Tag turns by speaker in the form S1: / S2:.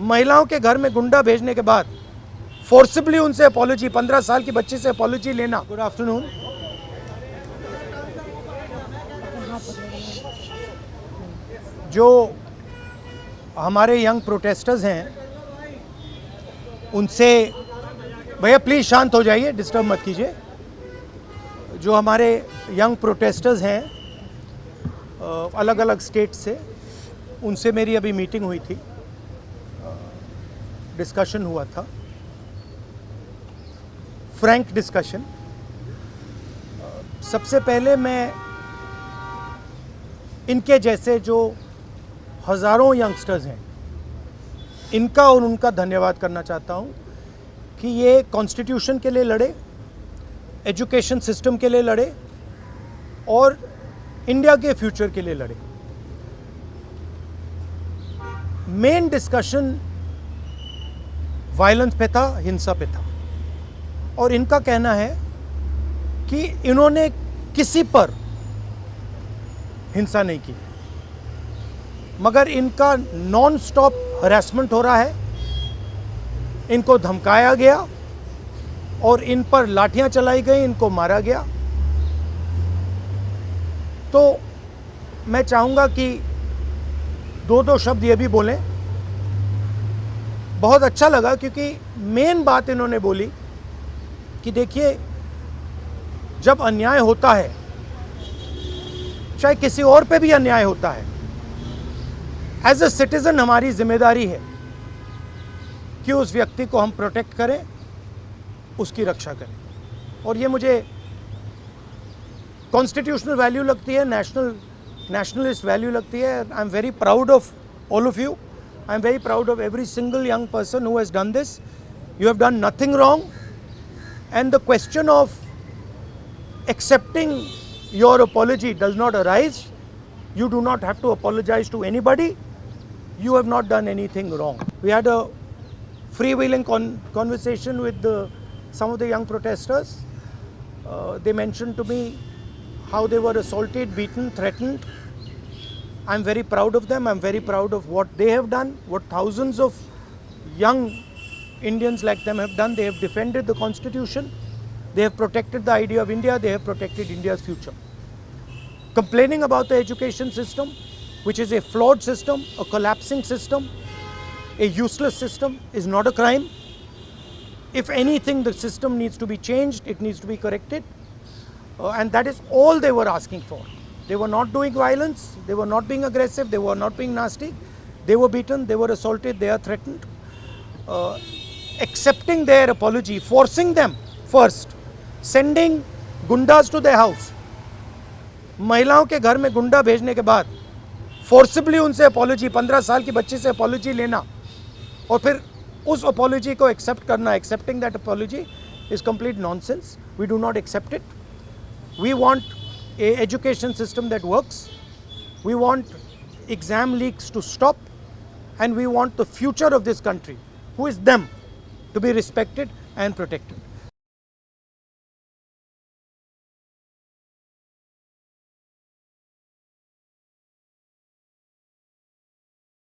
S1: महिलाओं के घर में गुंडा भेजने के बाद फोर्सिबली उनसे अपॉलॉजी, 15 साल की बच्ची से अपॉलॉजी लेना। Good afternoon. जो हमारे यंग प्रोटेस्टर्स हैं उनसे, भैया प्लीज़ शांत हो जाइए, डिस्टर्ब मत कीजिए। जो हमारे यंग प्रोटेस्टर्स हैं अलग अलग स्टेट से, उनसे मेरी अभी मीटिंग हुई थी, डिस्कशन हुआ था, फ्रैंक डिस्कशन। सबसे पहले मैं इनके जैसे जो हज़ारों यंगस्टर्स हैं इनका और उनका धन्यवाद करना चाहता हूं कि ये कॉन्स्टिट्यूशन के लिए लड़े, एजुकेशन सिस्टम के लिए लड़े और इंडिया के फ्यूचर के लिए लड़े। मेन डिस्कशन वायलेंस पे था, हिंसा पे था, और इनका कहना है कि इन्होंने किसी पर हिंसा नहीं की, मगर इनका नॉन स्टॉप हरासमेंट हो रहा है, इनको धमकाया गया और इन पर लाठियां चलाई गई, इनको मारा गया। तो मैं चाहूँगा कि दो शब्द ये भी बोलें। बहुत अच्छा लगा क्योंकि मेन बात इन्होंने बोली कि देखिए, जब अन्याय होता है, चाहे किसी और पे भी अन्याय होता है, एज अ सिटीजन हमारी जिम्मेदारी है कि उस व्यक्ति को हम प्रोटेक्ट करें, उसकी रक्षा करें। और ये मुझे कॉन्स्टिट्यूशनल वैल्यू लगती है, नेशनलिस्ट वैल्यू लगती है। I am very proud of all of you. I am very proud of every single young person who has done this. You have done nothing wrong, and the question of accepting your apology does not arise. You do not have to apologize to anybody. You have not done anything wrong. We had a freewheeling conversation with some of the young protesters. They mentioned to me how they were assaulted, beaten, threatened. I'm very proud of them. I'm very proud of what they have done, what thousands of young Indians like them have done. They have defended the Constitution. They have protected the idea of India. They have protected India's future. Complaining about the education system, which is a flawed system, a collapsing system, a useless system, is not a crime. If anything, the system needs to be changed. It needs to be corrected. And that is all they were asking for. They were not doing violence, they were not being aggressive, they were not being nasty. They were beaten, they were assaulted, they are threatened. Accepting their apology, forcing them first, sending gundas to their house. महिलाओं के घर में गुंडा भेजने के बाद forcibly उनसे apology, 15 साल की बच्ची से अपॉलॉजी लेना और फिर उस अपॉलॉजी को एक्सेप्ट करना, accepting that apology is complete nonsense. We do not accept it. We want an education system that works. We want exam leaks to stop, and we want the future of this country, who is them, to be respected and protected.